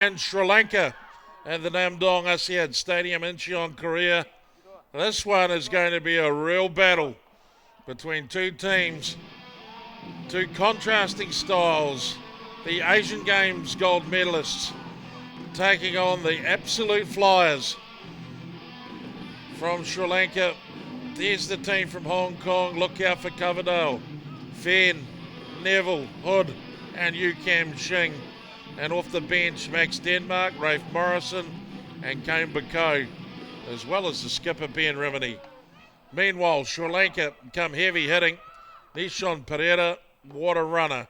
and Sri Lanka at the Namdong Asiad Stadium in Chiang, Korea. This one is going to be a real battle between two teams, two contrasting styles. The Asian Games gold medalists taking on the absolute flyers from Sri Lanka. There's the team from Hong Kong. Look out for Coverdale, Fenn, Neville, Hood, and Yu Kam Shing. And off the bench, Max Denmark, Rafe Morrison, and Kane Bako, as well as the skipper Ben Rimini. Meanwhile, Sri Lanka come heavy hitting. Nishon Pereira, water runner.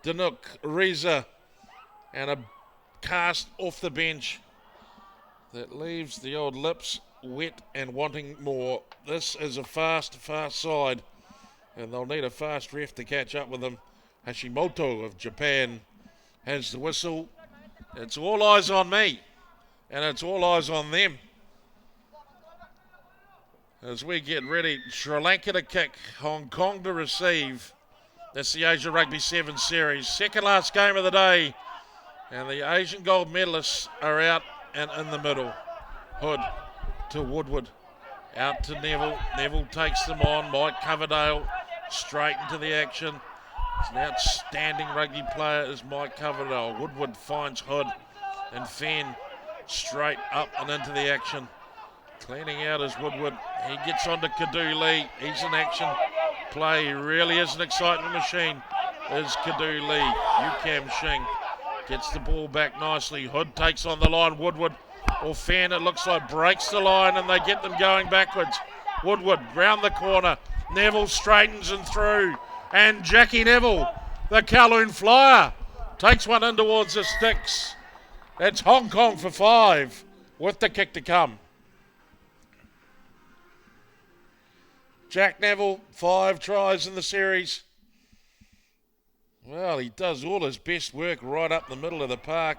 Dinuk Reza, and a cast off the bench that leaves the old lips wet and wanting more. This is a fast side, and they'll need a fast ref to catch up with them. Hashimoto of Japan has the whistle. It's all eyes on me, and it's all eyes on them as we get ready. Sri Lanka to kick, Hong Kong to receive. That's the Asia Rugby 7 Series. Second last game of the day, and the Asian gold medalists are out and in the middle. Hood to Woodward, out to Neville. Neville takes them on. Mike Coverdale straight into the action. He's an outstanding rugby player is Mike Coverdale. Woodward finds Hood, and Fenn straight up and into the action. Cleaning out is Woodward. He gets on to Kadu Lee. He's in action play. He really is an excitement machine, is Kadu Lee. Yu Kam Shing gets the ball back nicely. Hood takes on the line. Woodward or Fenn, it looks like, breaks the line, and they get them going backwards. Woodward round the corner. Neville straightens and through. And Jackie Neville, the Kowloon Flyer, takes one in towards the sticks. It's Hong Kong for 5 with the kick to come. Jack Neville, 5 tries in the series. Well, he does all his best work right up the middle of the park.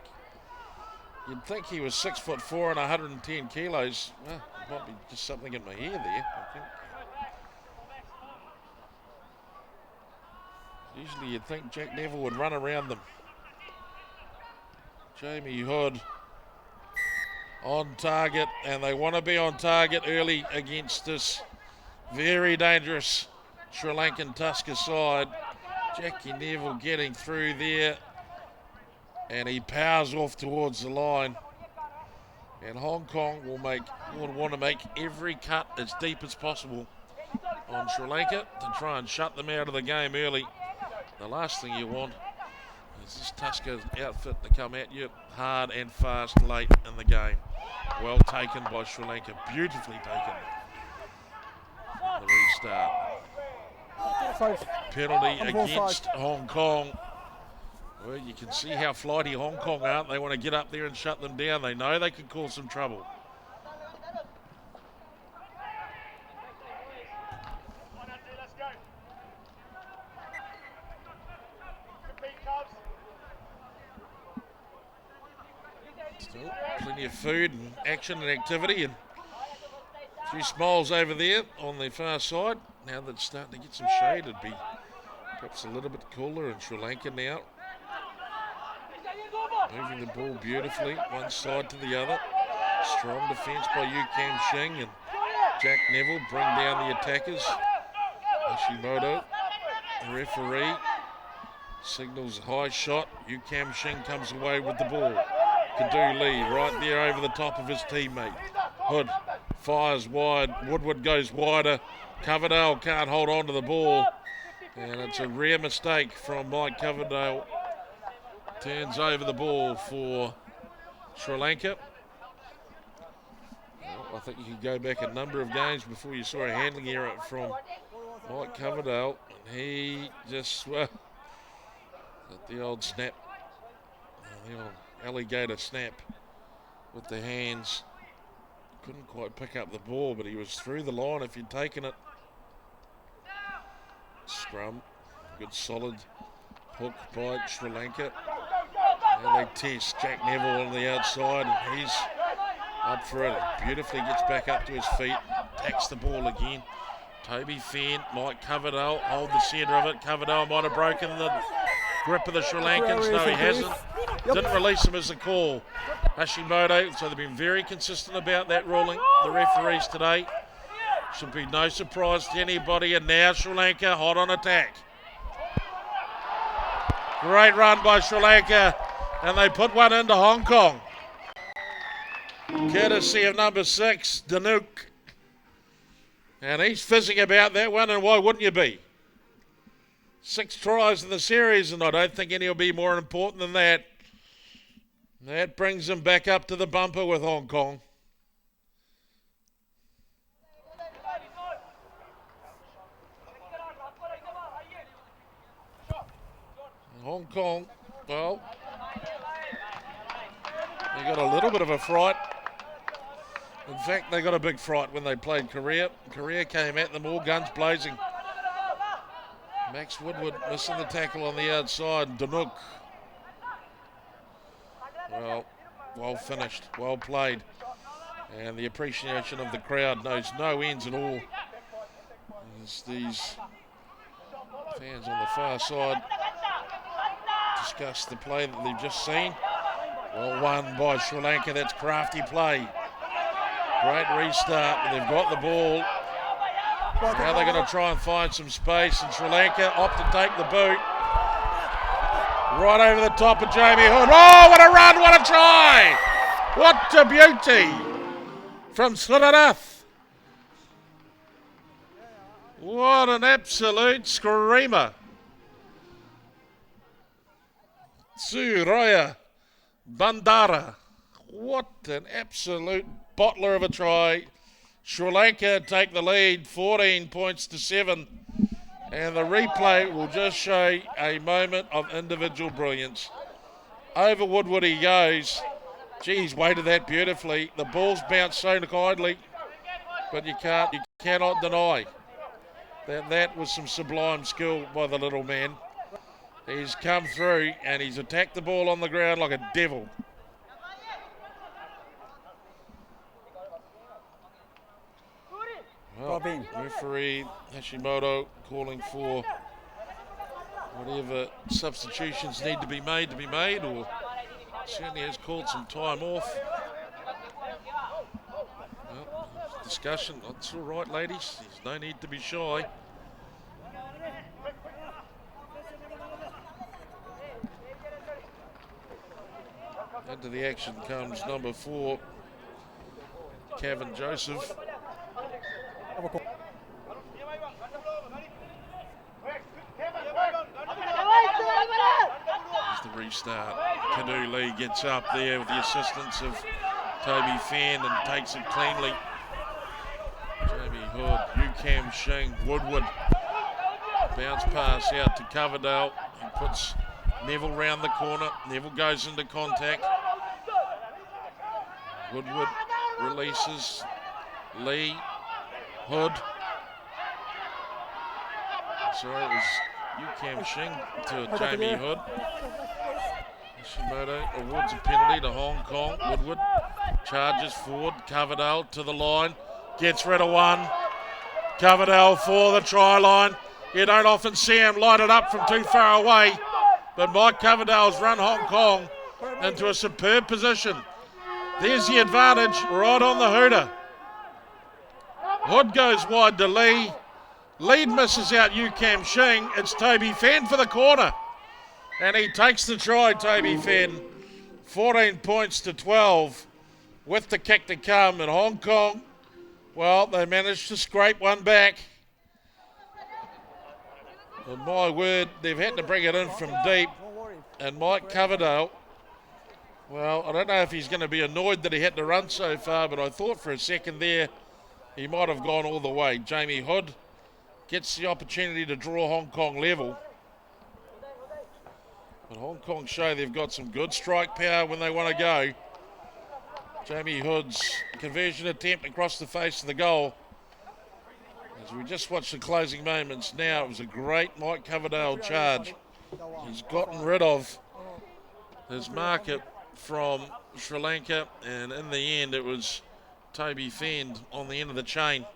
You'd think he was 6'4" and 110 kilos. Well, might be just something in my hair there, I think. Usually you'd think Jack Neville would run around them. Jamie Hood on target, and they want to be on target early against this very dangerous Sri Lankan Tusker side. Jackie Neville getting through there, and he powers off towards the line. And Hong Kong will want to make every cut as deep as possible on Sri Lanka to try and shut them out of the game early. The last thing you want is this Tusker outfit to come at you hard and fast late in the game. Well taken by Sri Lanka, beautifully taken. The restart. Penalty against Hong Kong. Well, you can see how flighty Hong Kong are. They want to get up there and shut them down. They know they can cause some trouble. Still plenty of food and action and activity, and a few smiles over there on the far side. Now that it's starting to get some shade, it'd be perhaps a little bit cooler in Sri Lanka now. Moving the ball beautifully, one side to the other. Strong defence by Yu Kam Shing, and Jack Neville bring down the attackers. Hashimoto, the referee, signals high shot. Yu Kam Shing comes away with the ball. Kadu Lee right there over the top of his teammate. Hood fires wide. Woodward goes wider. Coverdale can't hold on to the ball, and it's a rare mistake from Mike Coverdale. Turns over the ball for Sri Lanka. Well, I think you could go back a number of games before you saw a handling error from Mike Coverdale. He just, well, the old snap, the old alligator snap with the hands. Couldn't quite pick up the ball, but he was through the line if he'd taken it. Scrum, good solid hook by Sri Lanka. Now they test Jack Neville on the outside, and he's up for it. Beautifully gets back up to his feet, tacks the ball again. Toby Fenn, Mike Coverdale hold the centre of it. Coverdale might have broken the grip of the Sri Lankans. No, he hasn't. Didn't release him as a call. Hashimoto, so they've been very consistent about that ruling, the referees today. Should be no surprise to anybody. And now Sri Lanka hot on attack. Great run by Sri Lanka, and they put one into Hong Kong. Courtesy of number 6, Danuk. And he's fizzing about that one, and why wouldn't you be? 6 tries in the series, and I don't think any will be more important than that. That brings him back up to the bumper with Hong Kong. Hong Kong, well, they got a little bit of a fright. In fact, they got a big fright when they played Korea. Korea came at them all guns blazing. Max Woodward missing the tackle on the outside. Danuk. Well finished, well played. And the appreciation of the crowd knows no ends at all. As these fans on the far side discuss the play that they've just seen. Well won by Sri Lanka. That's crafty play. Great restart, and they've got the ball. Now they're going to try and find some space, and Sri Lanka opt to take the boot. Right over the top of Jamie Hood. Oh, what a run, what a try! What a beauty from Slitanath. What an absolute screamer. Suraya Bandara. What an absolute bottler of a try. Sri Lanka take the lead 14 points to 7. And the replay will just show a moment of individual brilliance. Over Woodward he goes. Gee, he's weighted that beautifully. The ball's bounced so kindly, but you cannot deny that was some sublime skill by the little man. He's come through and he's attacked the ball on the ground like a devil. Well, referee Hashimoto calling for whatever substitutions need to be made, or certainly has called some time off. Well, discussion, that's all right, ladies. There's no need to be shy. Into the action comes number 4, Kevin Joseph. Here's the restart. Kadu Lee gets up there with the assistance of Toby Fenn and takes it cleanly. Jamie Hood, Ukam Shing, Woodward. Bounce pass out to Coverdale. He puts Neville round the corner. Neville goes into contact. Woodward releases. Lee. Hood. Sorry, it was Ukam Shing to Jamie Hood. Hashimoto awards a penalty to Hong Kong. Woodward charges forward. Coverdale to the line. Gets rid of one. Coverdale for the try line. You don't often see him light it up from too far away. But Mike Coverdale's run Hong Kong into a superb position. There's the advantage right on the hooter. Hood goes wide to Lee. Lead misses out Ukam Shing. It's Toby Fenn for the corner. And he takes the try, Toby Fenn. 14 points to 12 with the kick to come. And Hong Kong, well, they managed to scrape one back. And my word, they've had to bring it in from deep. And Mike Coverdale, well, I don't know if he's going to be annoyed that he had to run so far, but I thought for a second there he might have gone all the way. Jamie Hood gets the opportunity to draw Hong Kong level. But Hong Kong show they've got some good strike power when they want to go. Jamie Hood's conversion attempt across the face of the goal. As we just watched the closing moments now, it was a great Mike Coverdale charge. He's gotten rid of his market from Sri Lanka, and in the end it was Toby Fenn on the end of the chain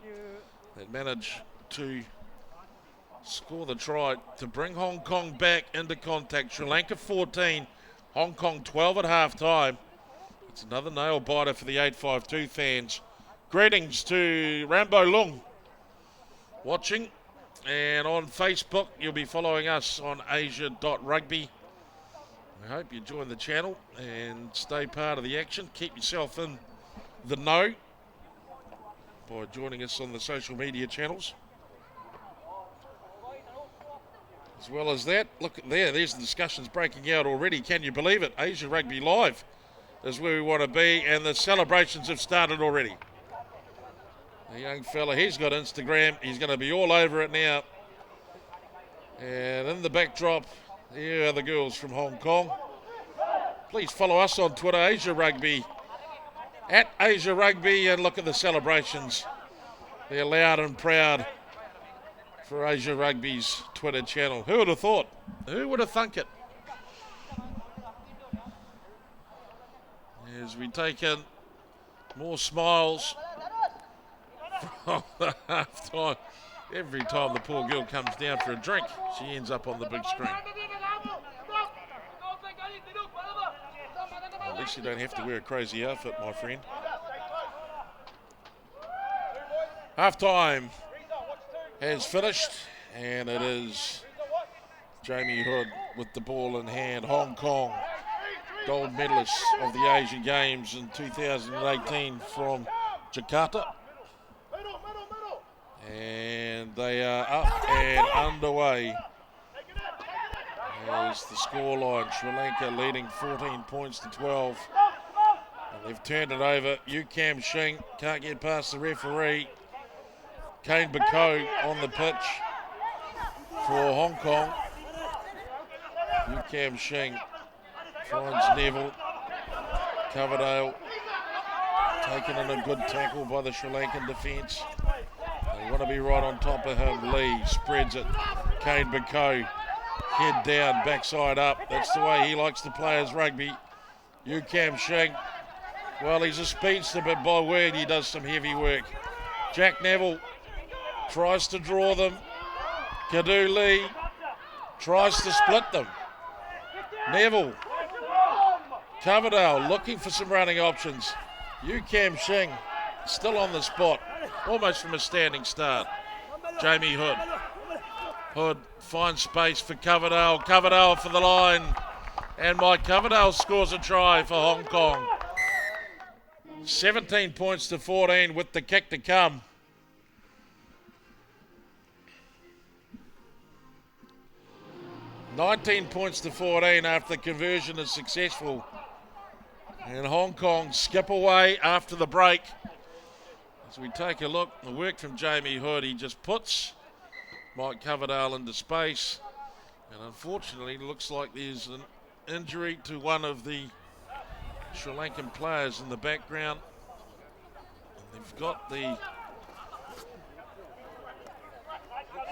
that managed to score the try to bring Hong Kong back into contact. Sri Lanka 14, Hong Kong 12 at half-time. It's another nail-biter for the 852 fans. Greetings to Rambo Lung watching. And on Facebook, you'll be following us on asia.rugby. We hope you join the channel and stay part of the action. Keep yourself in the know by joining us on the social media channels. As well as that, look there's the discussions breaking out already. Can you believe it? Asia Rugby Live is where we want to be, and the celebrations have started already. The young fella, he's got Instagram. He's going to be all over it now. And in the backdrop, here are the girls from Hong Kong. Please follow us on Twitter, Asia Rugby, at Asia Rugby, and look at the celebrations. They're loud and proud for Asia Rugby's Twitter channel. Who would have thought? Who would have thunk it? As we take in more smiles from the half-time. Every time the poor girl comes down for a drink, she ends up on the big screen. Well, at least you don't have to wear a crazy outfit, my friend. Half-time has finished, and it is Jamie Hood with the ball in hand. Hong Kong, gold medalists of the Asian Games in 2018 from Jakarta. And they are up and underway as the scoreline. Sri Lanka leading 14 points to 12. And they've turned it over. Kam Shing can't get past the referee. Kane Bako on the pitch for Hong Kong. Kam Shing finds Neville. Coverdale taken in a good tackle by the Sri Lankan defence. They want to be right on top of him. Lee spreads it. Kane Bako, head down, backside up. That's the way he likes to play his rugby. Kam Shing, well, he's a speedster, but by word he does some heavy work. Jack Neville tries to draw them. Kadu Lee tries to split them. Neville, Coverdale looking for some running options. Kam Shing still on the spot, almost from a standing start. Jamie Hood. Hood finds space for Coverdale. Coverdale for the line. And Mike Coverdale scores a try for Hong Kong. 17 points to 14 with the kick to come. $19 points to 14 after the conversion is successful. And Hong Kong skip away after the break. As we take a look, the work from Jamie Hood, he just puts Mike Coverdale into space. And unfortunately, it looks like there's an injury to one of the Sri Lankan players in the background. And they've got the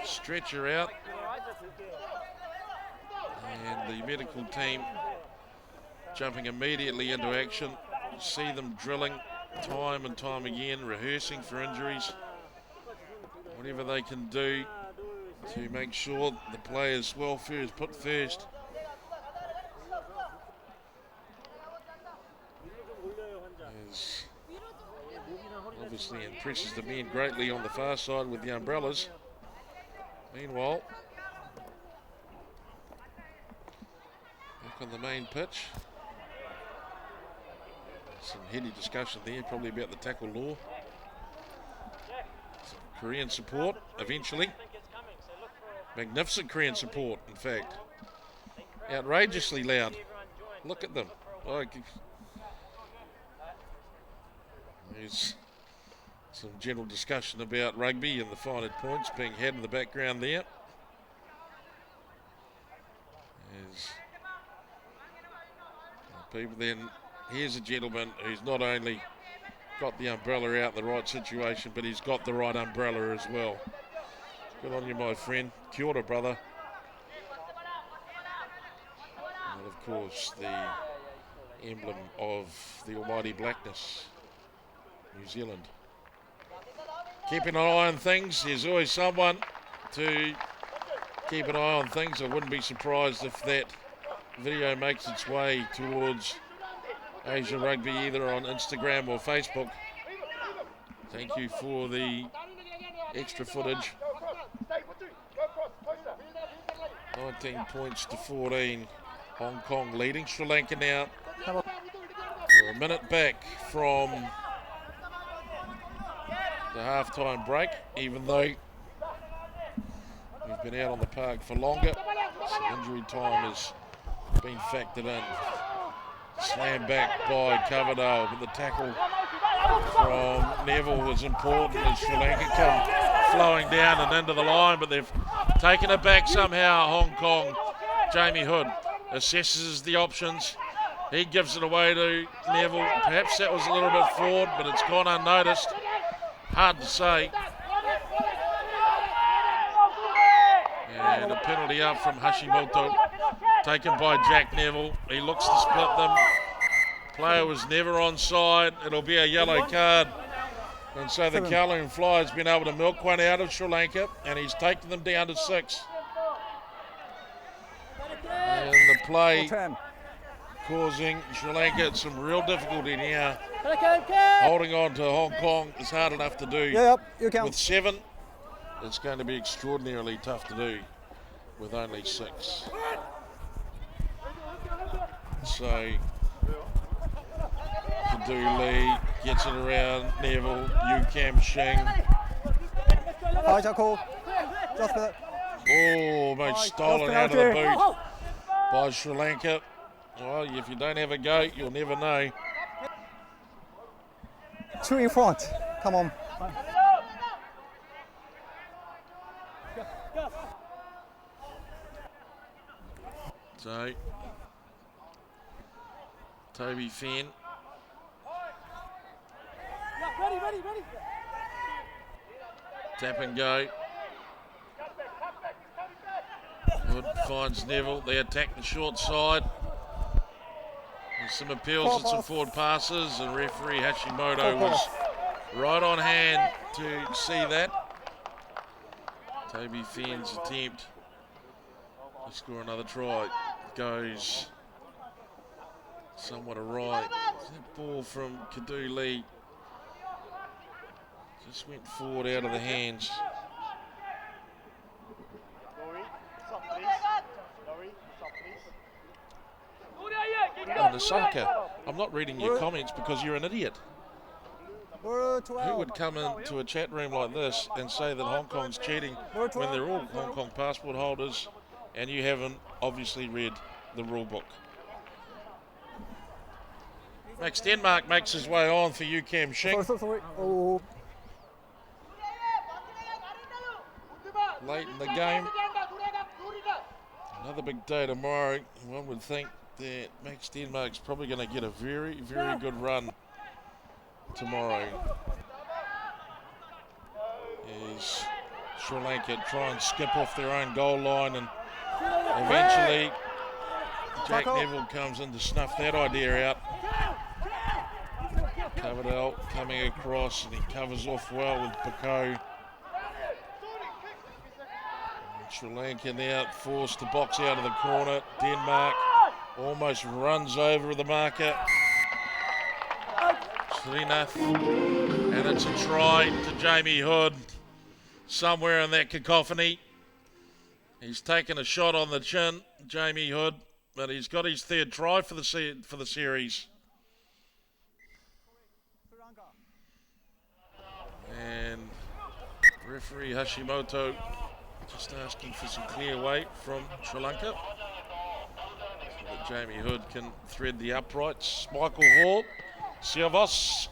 stretcher out. And the medical team jumping immediately into action. You see them drilling time and time again, rehearsing for injuries. Whatever they can do to make sure the players' welfare is put first. As obviously impresses the men greatly on the far side with the umbrellas. Meanwhile, back on the main pitch. Some heady discussion there, probably about the tackle law. Some Korean support, eventually. Magnificent Korean support, in fact. Outrageously loud. Look at them. There's some general discussion about rugby and the finer points being had in the background there. As people then, here's a gentleman who's not only got the umbrella out in the right situation, but he's got the right umbrella as well. Good on you, my friend. Kia ora, brother. And of course, the emblem of the almighty blackness, New Zealand. Keeping an eye on things. There's always someone to keep an eye on things. I wouldn't be surprised if that video makes its way towards Asia Rugby either on Instagram or Facebook. Thank you for the extra footage. 19 points to 14. Hong Kong leading Sri Lanka now. We're a minute back from the half-time break, even though we've been out on the park for longer. So injury time has been factored in. Slam back by Coverdale, but the tackle from Neville was important as Sri Lanka come flowing down and into the line, but they've taken it back somehow. Hong Kong, Jamie Hood assesses the options. He gives it away to Neville. Perhaps that was a little bit forward, but it's gone unnoticed. Hard to say. And a penalty up from Hashimoto, taken by Jack Neville. He looks to split them. Player was never onside. It'll be a yellow card. And so the Kowloon Flyers been able to milk one out of Sri Lanka, and he's taken them down to 6. And the play causing Sri Lanka some real difficulty now. Holding on to Hong Kong is hard enough to do. With 7, it's going to be extraordinarily tough to do with only 6. So Kadu Lee gets it around Neville, Kam Shing. Oh, almost stolen out of the boot by Sri Lanka. Well, if you don't have a go, you'll never know. 2 in front. Come on. So, Toby Fenn. Ready. Tap and go. Hood finds Neville. They attack the short side. There's some appeals at some forward passes, and referee Hashimoto was right on hand to see that. Toby Fenn's attempt to score another try goes somewhat awry. That ball from Kadu Lee just went forward out of the hands. And Asaka, I'm not reading your comments because you're an idiot. Who would come into a chat room like this and say that Hong Kong's cheating when they're all Hong Kong passport holders and you haven't obviously read the rule book? Max Denmark makes his way on for Kam Shing. Oh. Late in the game. Another big day tomorrow. One would think that Max Denmark's probably going to get a very, very good run tomorrow. As Sri Lanka try and skip off their own goal line, and eventually Jack Neville comes in to snuff that idea out. Coverdale coming across, and he covers off well with Pico. Sri Lanka now forced to box out of the corner. Denmark almost runs over the marker. Srinath, and it's a try to Jamie Hood somewhere in that cacophony. He's taken a shot on the chin, Jamie Hood, but he's got his 3rd try for the series. And referee Hashimoto just asking for some clear weight from Sri Lanka so that Jamie Hood can thread the uprights. Michael Hall, Siavos.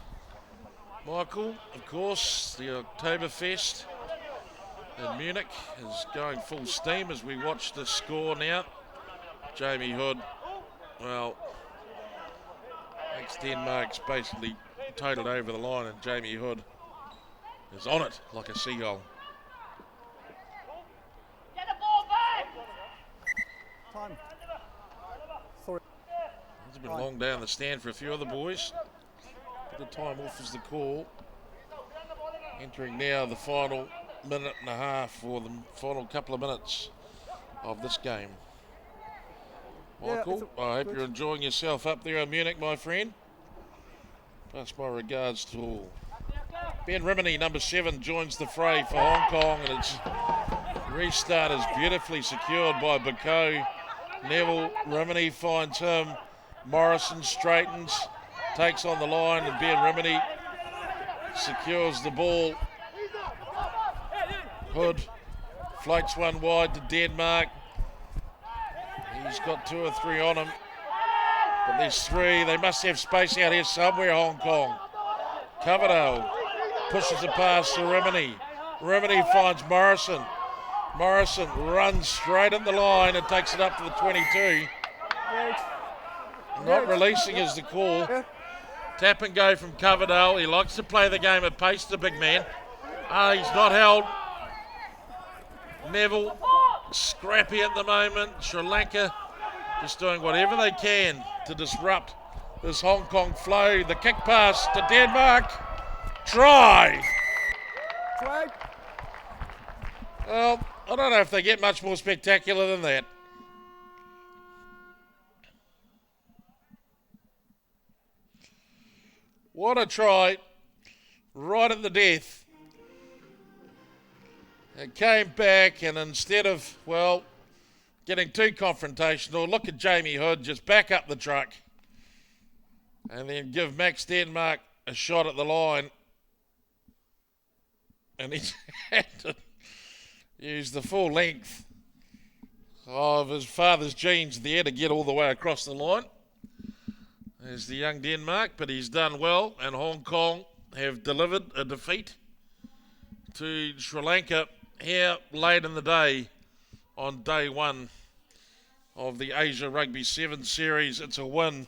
Michael, of course, the Oktoberfest in Munich is going full steam as we watch the score now. Jamie Hood, well, Max Denmark's basically totaled over the line, and Jamie Hood is on it like a seagull. It's been long down the stand for a few of the boys. The time off is the call. Entering now the final minute and a half, or the final couple of minutes of this game. Yeah, Michael, I hope you're enjoying yourself up there in Munich, my friend. Pass my regards to all. Ben Rimini, number 7, joins the fray for Hong Kong, and its restart is beautifully secured by Bako. Neville, Rimini finds him. Morrison straightens, takes on the line, and Ben Rimini secures the ball. Hood floats one wide to Denmark. He's got 2 or 3 on him, but there's 3. They must have space out here somewhere, Hong Kong. Coverdale pushes a pass to Rimini. Rimini finds Morrison. Morrison runs straight at the line and takes it up to the 22. Not releasing is the call. Tap and go from Coverdale. He likes to play the game at pace, the big man. He's not held. Neville, scrappy at the moment. Sri Lanka just doing whatever they can to disrupt this Hong Kong flow. The kick pass to Denmark. Try! Well, I don't know if they get much more spectacular than that. What a try, right at the death. It came back, and instead of, well, getting too confrontational, look at Jamie Hood, just back up the truck and then give Max Denmark a shot at the line. And he had to use the full length of his father's jeans there to get all the way across the line. There's the young Denmark, but he's done well, and Hong Kong have delivered a defeat to Sri Lanka here late in the day on day 1 of the Asia Rugby 7 series. It's a win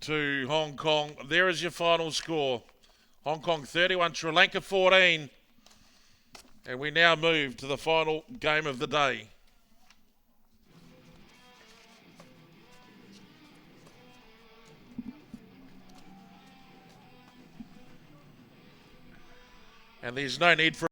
to Hong Kong. There is your final score. Hong Kong 31, Sri Lanka 14. And we now move to the final game of the day. And there's no need for